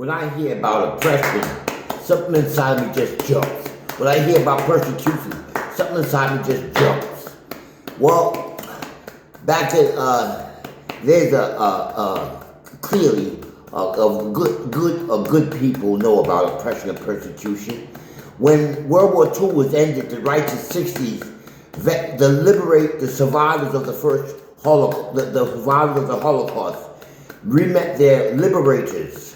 When I hear about oppression, something inside me just jumps. When I hear about persecution, something inside me just jumps. Well, back in, there's clearly good people know about oppression and persecution. When World War II was ended, the righteous 60s, the survivors of the first Holocaust, the survivors of the Holocaust, met their liberators,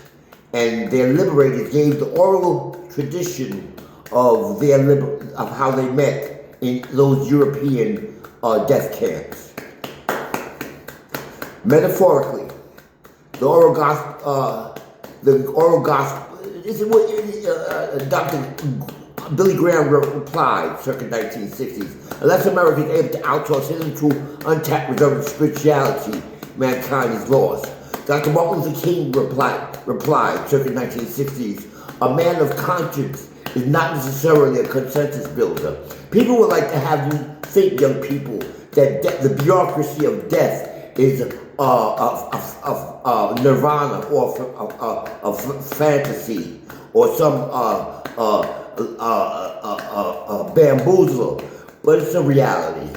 and their liberators gave the oral tradition of of how they met in those European death camps. Metaphorically, the oral gospel. This is what Dr. Billy Graham replied, circa 1960s. Unless America is able to outsource hidden true, untapped, reserved spirituality, mankind is lost. Dr. Martin Luther King replied, circa 1960s, a man of conscience is not necessarily a consensus builder. People would like to have you think, young people, that the bureaucracy of death is nirvana or a fantasy or some bamboozler, but it's a reality.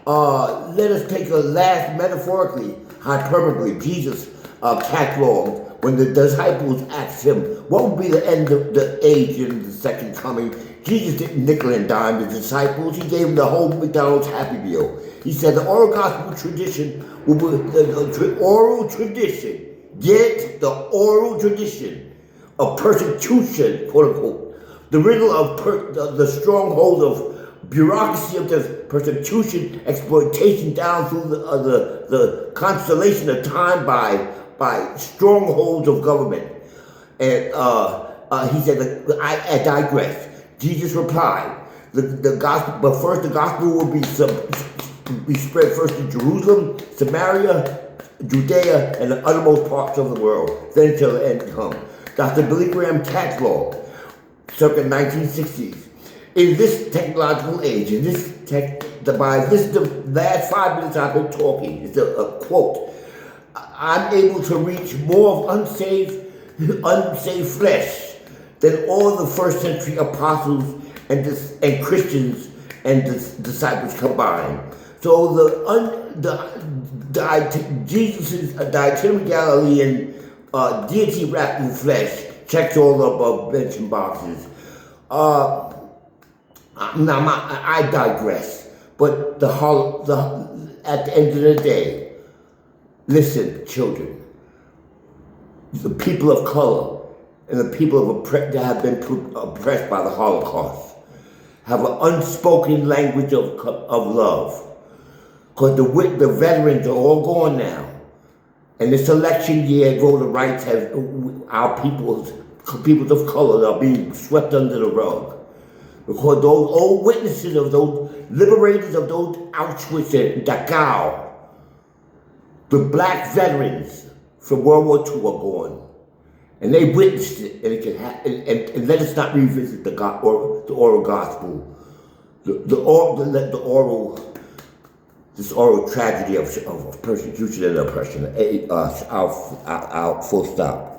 Let us take a last metaphorically, hyperbole, Jesus cataloged when the disciples asked him, what would be the end of the age in the second coming? Jesus didn't nickel and dime the disciples. He gave them the whole McDonald's Happy Meal. He said the oral gospel tradition will be the oral tradition. Get the oral tradition of persecution, quote unquote. The riddle of the stronghold of bureaucracy of the persecution, exploitation down through the constellation of time by strongholds of government. And he said, I digress. Jesus replied, the gospel, but first the gospel will be spread first in Jerusalem, Samaria, Judea, and the uttermost parts of the world. Then shall the end come. Dr. Billy Graham catalog, circa 1960s. In this technological age, the last 5 minutes I've been talking, it's a quote, I'm able to reach more of unsaved flesh than all the first century apostles and Christians and disciples combined. So Jesus' itinerant Galilean deity wrapped in flesh checks all the above mentioned boxes. Now I digress, but at the end of the day, listen, children, the people of color and the people that have been oppressed by the Holocaust have an unspoken language of love. Because the veterans are all gone now. And this election year, voter rights our peoples of color are being swept under the rug. Because those old witnesses of those liberators of those Auschwitz and Dachau, the black veterans from World War II are gone. And they witnessed it, and it can happen. And let us not revisit the oral gospel, this oral tragedy of persecution and oppression. I'll full stop.